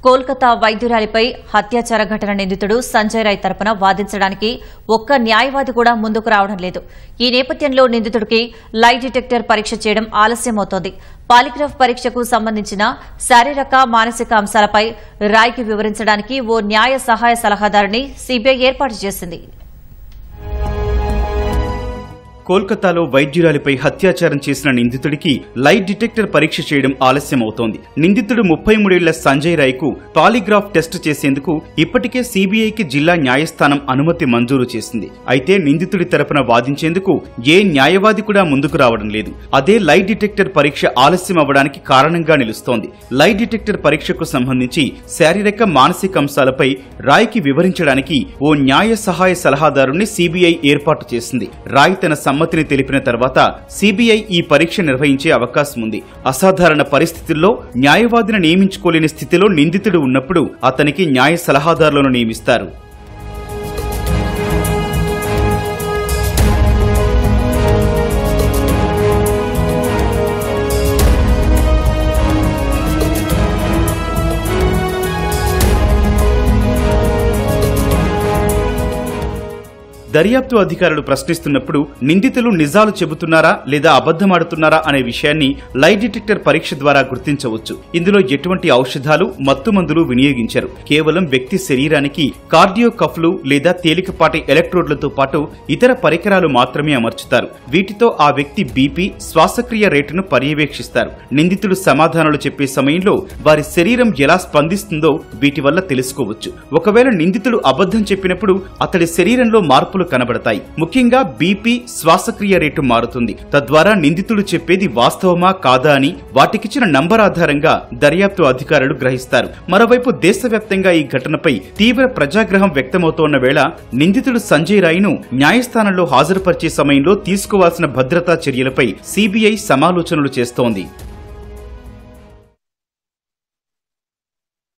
కోల్కతా వైద్యురాలిపై అత్యాచార ఘటన నిందితుడు సంజయ్ రాయ్ తరపున వాదించడానికి ఒక్క న్యాయవాది కూడా ముందుకు రావడం లేదు. ఈ నేపథ్యంలో నిందితుడికి లై డిటెక్టర్ పరీక్ష చేయడం ఆలస్యమవుతోంది. పాలిగ్రాఫ్ పరీక్షకు సంబంధించిన శారీరక, మానసిక అంశాలపై రాయ్కి వివరించడానికి ఓ న్యాయ సహాయ సలహాదారుని సీబీఐ ఏర్పాటు చేసింది. కోల్కతాలో వైద్యురాలిపై అత్యాచారం చేసిన నిందితుడికి లై డిటెక్టర్ పరీక్ష చేయడం ఆలస్యమవుతోంది. నిందితుడు 33 ఏళ్ల సంజయ్ రాయ్కు పాలిగ్రాఫ్ టెస్ట్ చేసేందుకు ఇప్పటికే సీబీఐకి జిల్లా న్యాయస్థానం అనుమతి మంజూరు చేసింది. అయితే నిందితుడి తరపున వాదించేందుకు ఏ న్యాయవాది కూడా ముందుకు రావడం లేదు. అదే లై డిటెక్టర్ పరీక్ష ఆలస్యం అవ్వడానికి కారణంగా నిలుస్తోంది. లై డిటెక్టర్ పరీక్షకు సంబంధించి శారీరక, మానసిక అంశాలపై రాయ్కి వివరించడానికి ఓ న్యాయ సహాయ సలహాదారుని సీబీఐ ఏర్పాటు చేసింది. రాయ్ తన సమ్మతిని తెలిపిన తర్వాత సీబీఐ ఈ పరీక్ష నిర్వహించే అవకాశం ఉంది. అసాధారణ పరిస్థితుల్లో న్యాయవాదిని నియమించుకోలేని స్థితిలో నిందితుడు ఉన్నప్పుడు అతనికి న్యాయ సలహాదారులను నియమిస్తారు. దర్యాప్తు అధికారులు ప్రశ్నిస్తున్నప్పుడు నిందితులు నిజాలు చెబుతున్నారా లేదా అబద్దమాడుతున్నారా అనే విషయాన్ని లై డిటెక్టర్ పరీక్ష ద్వారా గుర్తించవచ్చు. ఇందులో ఎటువంటి ఔషధాలు, మత్తుమందులు వినియోగించారు. కేవలం వ్యక్తి శరీరానికి కార్డియో కఫ్లు లేదా తేలికపాటి ఎలక్ట్రోడ్లతో పాటు ఇతర పరికరాలు మాత్రమే అమర్చుతారు. వీటితో ఆ వ్యక్తి బీపీ, శ్వాసక్రియ రేటును పర్యవేక్షిస్తారు. నిందితుడు సమాధానాలు చెప్పే సమయంలో వారి శరీరం ఎలా స్పందిస్తుందో వీటి వల్ల తెలుసుకోవచ్చు. ఒకవేళ నిందితుడు అబద్దం చెప్పినప్పుడు అతడి శరీరంలో మార్పులు కనబడతాయి. ముఖ్యంగా బీపీ, శ్వాసక్రియ రేటు మారుతుంది. తద్వారా నిందితుడు చెప్పేది వాస్తవమా కాదా అని వాటికిచ్చిన నంబర్ ఆధారంగా దర్యాప్తు అధికారులు గ్రహిస్తారు. మరోవైపు దేశవ్యాప్తంగా ఈ ఘటనపై తీవ్ర ప్రజాగ్రహం వ్యక్తమవుతోన్న వేళ నిందితుడు సంజయ్ రాయ్ను న్యాయస్థానంలో హాజరుపరిచే సమయంలో తీసుకోవాల్సిన భద్రతా చర్యలపై సీబీఐ సమాలోచనలు చేస్తోంది.